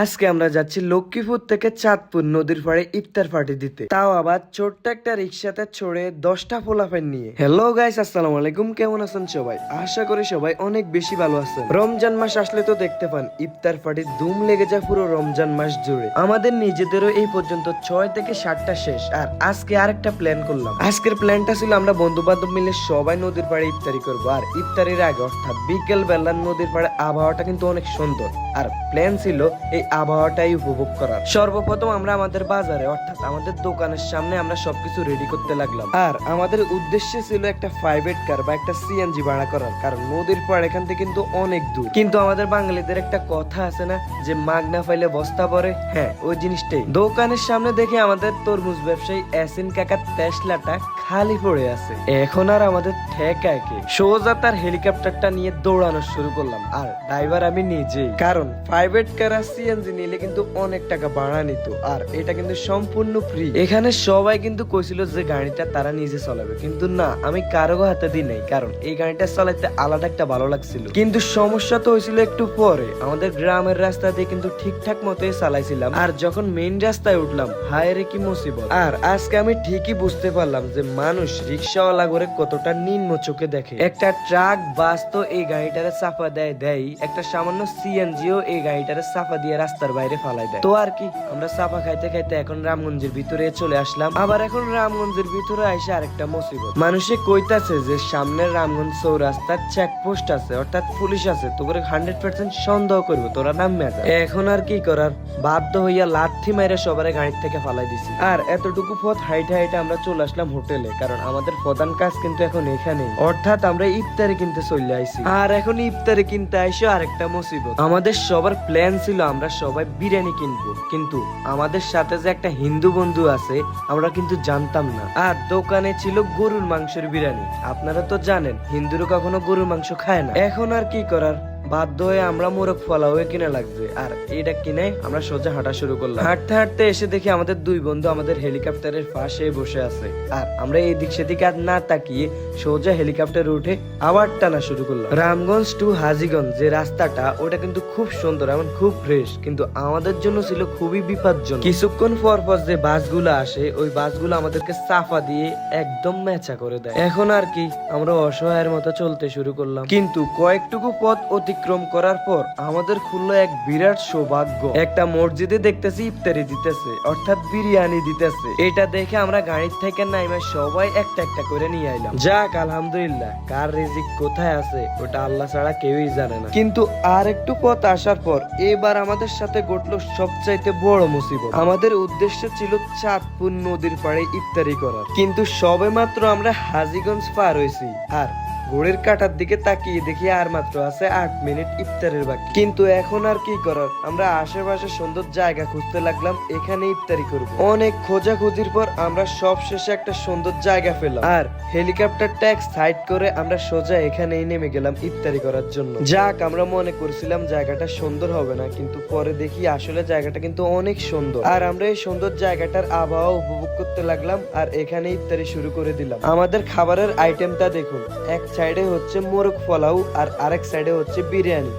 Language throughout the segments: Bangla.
আজকে আমরা যাচ্ছি লক্ষ্মীপুর থেকে চাঁদপুর নদীর পাড়ে ইফতার পার্টি দিতে, তাও আবার ছোট্ট একটা রিক্সাতে চড়ে 10টা পোলাপান নিয়ে। হ্যালো গাইস, আসসালামু আলাইকুম। কেমন আছেন সবাই? আশা করি সবাই অনেক বেশি ভালো আছেন। রমজান মাস আসলে তো দেখতে পান ইফতার পার্টির ধুম লেগে যায় পুরো রমজান মাস জুড়ে। আমাদের নিজেদেরও এই পর্যন্ত 6 থেকে 7টা শেষ। আর আজকে আরেকটা প্ল্যান করলাম। আজকের প্ল্যানটা ছিল আমরা বন্ধু বান্ধব মিলে সবাই নদীর পাড়ে ইফতারি করবো। আর ইফতারির আগে অর্থাৎ বিকেল বেলা নদীর পাড়ে আবহাওয়াটা কিন্তু অনেক সুন্দর, আর প্ল্যান ছিল এই আবহাওয়াটাই উপভোগ করার। সর্বপ্রথম আমরা আমাদের বাজারে অর্থাৎ আমাদের দোকানের সামনে আমরা সবকিছু রেডি করতে লাগলাম। আর আমাদের উদ্দেশ্য ছিল একটা প্রাইভেট কার বা একটা সিএনজি ভাড়া করার, কারণ নদীর পাড় এখান থেকে কিন্তু অনেক দূর। কিন্তু আমাদের বাঙালিদের একটা কথা আছে না, যে মাগ না পাইলে বস্তা পরে। হ্যাঁ, ওই জিনিসটাই। দোকানের সামনে দেখে আমাদের তরমুজ ব্যবসায়ী এসিন কাকার তেসলাটা খালি পড়ে আছে। এখন আর আমাদের ঠেকায় কে? সোজা তার হেলিকপ্টারটা নিয়ে দৌড়ানো শুরু করলাম। আর ড্রাইভার আমি নিজেই, কারণ প্রাইভেট কার আর সিএনজি নিলে কিন্তু অনেক টাকা ভাড়া নিত, আর এটা কিন্তু সম্পূর্ণ ফ্রি। এখানে সবাই কিন্তু কইছিল যে গাড়িটা তারা নিজে চালাবে, কিন্তু না, আমি কারো হাতে দিই নাই, কারণ এই গাড়িটা চালাইতে আলাদা একটা ভালো লাগছিল। কিন্তু সমস্যা তো হয়েছিল একটু পরে। আমাদের গ্রামের রাস্তা দিয়ে কিন্তু ঠিকঠাক মতোই চালাইছিলাম, আর যখন মেইন রাস্তায় উঠলাম, হায় রে কি মুসিবত। আর আজকে আমি ঠিকই বুঝতে পারলাম যে মানুষ রিক্সাওয়ালা করে কতটা নিম্ন চোখে দেখে। একটা ট্রাক বাস তো এই গাড়িটারে চাপা দেয়, একটা সামান্য সিএনজিও এই গাড়িটারে চাপা দিয়ে রাস্তার বাইরে ফালাই দেয়। তো আর কি, আমরা চাপা খাইতে খাইতে এখন রামগঞ্জের ভিতরে চলে আসলাম। আবার এখন রামগঞ্জের ভিতরে এসে আরেকটা মুসিবত। মানুষে কইতাছে যে সামনের রামগঞ্জ চৌরাস্তার চেকপোস্ট আছে, অর্থাৎ পুলিশ আছে, তোকে 100% সন্দেহ করবো, তোরা নামে যা। এখন আর কি করার, বাধ্য হইয়া লাথি মাইরে সবার গাড়ির থেকে ফালাই দিছি। আর এতটুকু পথ হাইটে আমরা চলে আসলাম হোটেলে, কারণ আমাদের প্রধান কাজ কিন্তু এখন এখানে, অর্থাৎ আমরা ইফতারি কিনতে চলে আইছি। আর এখন ইফতারি কিনতে আইসো আরেকটা মুসিবত। আমাদের সবার প্ল্যান ছিল আমরা সবাই বিরিয়ানি কিনবো, কিন্তু আমাদের সাথে যে একটা হিন্দু বন্ধু আছে আমরা কিন্তু জানতাম না। আর দোকানে ছিল গরুর মাংসের বিরিয়ানি। আপনারা তো জানেন হিন্দুরা কখনো গরুর মাংস খায় না। এখন আর কি করার, বাধ্য হয়ে আমরা মোরগ ফলাও কিনে লাগবে। আর এটা কিনে আমরা সোজা হাঁটা শুরু করলাম। হাঁটতে হাঁটতে এসে দেখি আমাদের দুই বন্ধু আমাদের হেলিকপ্টারের পাশে বসে আছে। আর আমরা এই দিক সেদিক আর না তাকিয়ে সোজা হেলিকপ্টারে উঠে আবার টানা শুরু করলাম। রামগঞ্জ টু হাজীগঞ্জ যে রাস্তাটা, ওটা কিন্তু খুব সুন্দর এবং খুব ফ্রেশ, কিন্তু আমাদের জন্য ছিল খুবই বিপজ্জনক। কিছুক্ষণ পর পর যে বাসগুলো আসে, ওই বাসগুলো আমাদেরকে চাপা দিয়ে একদম মেচা করে দেয়। এখন আর কি, আমরা অসহায়ের মতো চলতে শুরু করলাম। কিন্তু কয়েকটুকু পথ অতিক্রম করার পর আমাদের খুললো এক বিরাট সৌভাগ্য। একটা মসজিদে দেখতেছি ইফতারি দিতেছে, অর্থাৎ বিরিয়ানি দিতেছে। এটা দেখে আমরা গাড়ির থেকে নাইমা সবাই একটা একটা করে নিয়ে আইলাম। যাক, আলহামদুলিল্লাহ, কার রিজিক কোথায় আছে ওটা আল্লাহ ছাড়া কেউই জানে না। কিন্তু আর একটু পথ আসার পর এবার আমাদের সাথে ঘটলো সবচাইতে বড় মুসিবত। আমাদের উদ্দেশ্য ছিল চাঁদপুর নদীর পাড়ে ইফতারি করার, কিন্তু সবে মাত্র আমরা হাজীগঞ্জ পার হয়েছি। আর ঘড়ির কাঁটার দিকে তাকিয়ে দেখি আর মাত্র আছে 8 মিনিট ইফতারের বাকি। কিন্তু এখন আর কি করার, আমরা আশেপাশে সুন্দর জায়গা খুঁজতে লাগলাম এখানে ইফতারি করব। অনেক খোঁজাখুঁজির পর আমরা সব শেষে একটা সুন্দর জায়গা পেলাম। আর হেলিকপ্টারটা এক সাইড করে আমরা সোজা এখানেই নেমে গেলাম ইফতারি করার জন্য। যাক, আমরা মনে করছিলাম জায়গাটা সুন্দর হবে না, কিন্তু পরে দেখি আসলে জায়গাটা কিন্তু অনেক সুন্দর। আর আমরা এই সুন্দর জায়গাটার আবহাওয়া উপভোগ করতে লাগলাম, আর এখানে ইফতারি শুরু করে দিলাম। আমাদের খাবারের আইটেমটা দেখুন, এক সাইডে হচ্ছে মোরগ পোলাও আর আরেক সাইডে হচ্ছে বিরিয়ানি।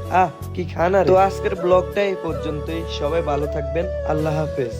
কি খানা! তো আজকের ব্লগটা এই পর্যন্তই। সবাই ভালো থাকবেন, আল্লাহ হাফেজ।